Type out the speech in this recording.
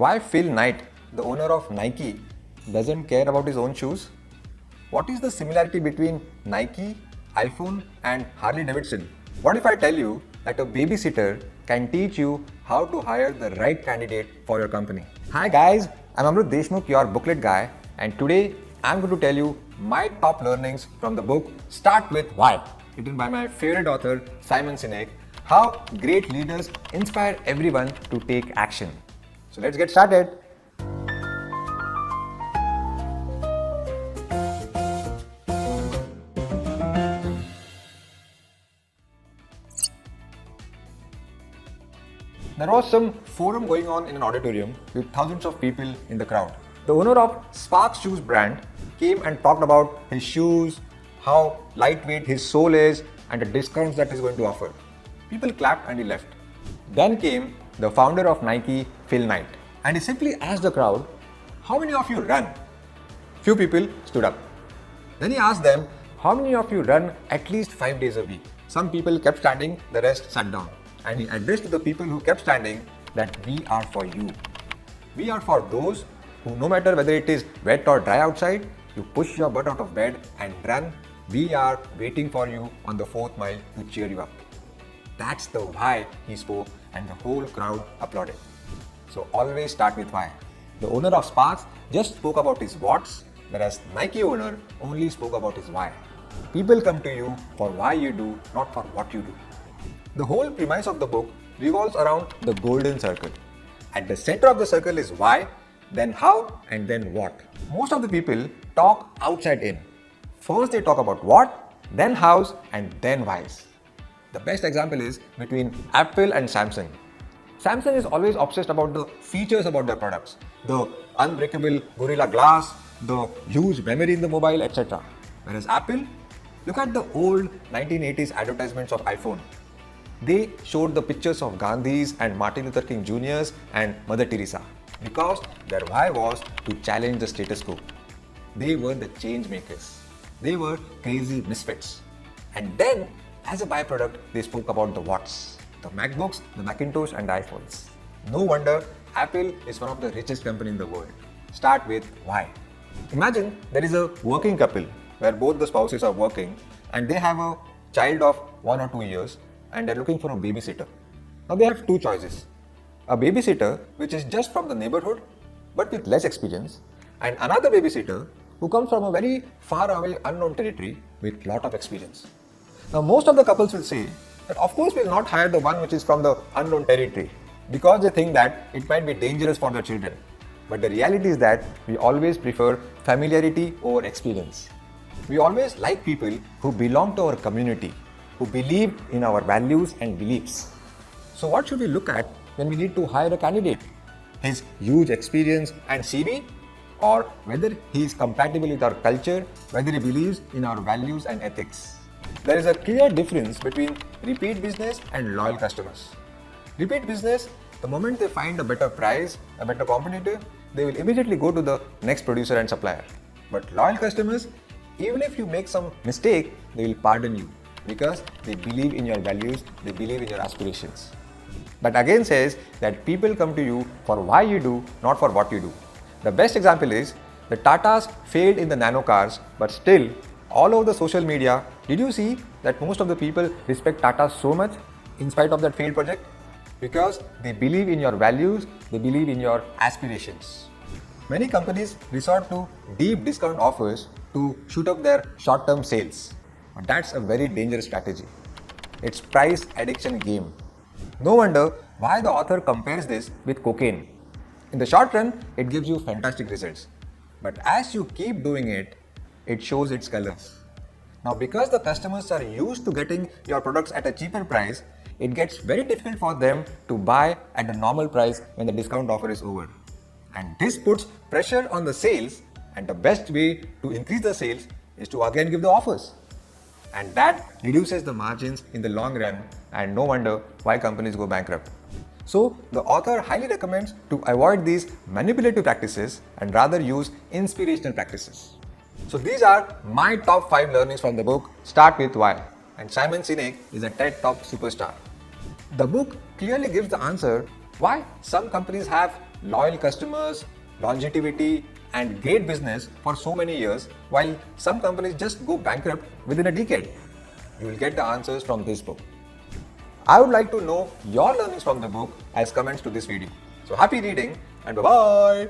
Why Phil Knight, the owner of Nike, doesn't care about his own shoes? What is the similarity between Nike, iPhone, and Harley Davidson? What if I tell you that a babysitter can teach you how to hire the right candidate for your company? Hi guys, I'm Amrut Deshmukh, your booklet guy, and today I'm going to tell you my top learnings from the book Start With Why, written by my favorite author Simon Sinek, how great leaders inspire everyone to take action. So let's get started. There was some forum going on in an auditorium with thousands of people in the crowd. The owner of Sparks shoes brand came and talked about his shoes, how lightweight his sole is, and the discounts that he's going to offer. People clapped and he left. Then came the founder of Nike, Phil Knight, and he simply asked the crowd, "How many of you run?" Few people stood up. Then he asked them, "How many of you run at least 5 days a week?" Some people kept standing, the rest sat down. And he addressed to the people who kept standing that we are for you. We are for those who, no matter whether it is wet or dry outside, you push your butt out of bed and run. We are waiting for you on the 4th mile to cheer you up. That's the why he spoke, and the whole crowd applauded. So always start with why. The owner of Sparks just spoke about his what's, whereas Nike owner only spoke about his why. People come to you for why you do, not for what you do. The whole premise of the book revolves around the golden circle. At the center of the circle is why, then how, and then what. Most of the people talk outside in. First they talk about what, then hows, and then whys. The best example is between Apple and Samsung. Samsung is always obsessed about the features about their products, the unbreakable Gorilla Glass, the huge memory in the mobile, etc. Whereas Apple, look at the old 1980s advertisements of iPhone. They showed the pictures of Gandhis and Martin Luther King Jr.'s and Mother Teresa because their why was to challenge the status quo. They were the change makers. They were crazy misfits. And then, as a byproduct, they spoke about the what's, the MacBooks, the Macintosh, and the iPhones. No wonder Apple is one of the richest companies in the world. Start with why. Imagine there is a working couple where both the spouses are working and they have a child of 1 or 2 years and they're looking for a babysitter. Now they have two choices. A babysitter which is just from the neighborhood but with less experience, and another babysitter who comes from a very far away unknown territory with lot of experience. Now most of the couples will say that of course we will not hire the one which is from the unknown territory because they think that it might be dangerous for their children. But the reality is that we always prefer familiarity over experience. We always like people who belong to our community, who believe in our values and beliefs. So what should we look at when we need to hire a candidate? His huge experience and CV, or whether he is compatible with our culture, whether he believes in our values and ethics. There is a clear difference between repeat business and loyal customers. Repeat business, the moment they find a better price, a better competitor, they will immediately go to the next producer and supplier. But loyal customers, even if you make some mistake, they will pardon you because they believe in your values, they believe in your aspirations. But again says that people come to you for why you do, not for what you do. The best example is the Tatas failed in the nano cars, but still all over the social media, did you see that most of the people respect Tata so much in spite of that failed project? Because they believe in your values, they believe in your aspirations. Many companies resort to deep discount offers to shoot up their short-term sales. But that's a very dangerous strategy. It's price addiction game. No wonder why the author compares this with cocaine. In the short run, it gives you fantastic results. But as you keep doing it, it shows its colors. Now because the customers are used to getting your products at a cheaper price, it gets very difficult for them to buy at the normal price when the discount offer is over. And this puts pressure on the sales, and the best way to increase the sales is to again give the offers. And that reduces the margins in the long run, and no wonder why companies go bankrupt. So the author highly recommends to avoid these manipulative practices and rather use inspirational practices. So these are my top 5 learnings from the book Start With Why, and Simon Sinek is a TED Talk superstar. The book clearly gives the answer why some companies have loyal customers, longevity, and great business for so many years, while some companies just go bankrupt within a decade? You will get the answers from this book. I would like to know your learnings from the book as comments to this video. So happy reading and bye-bye.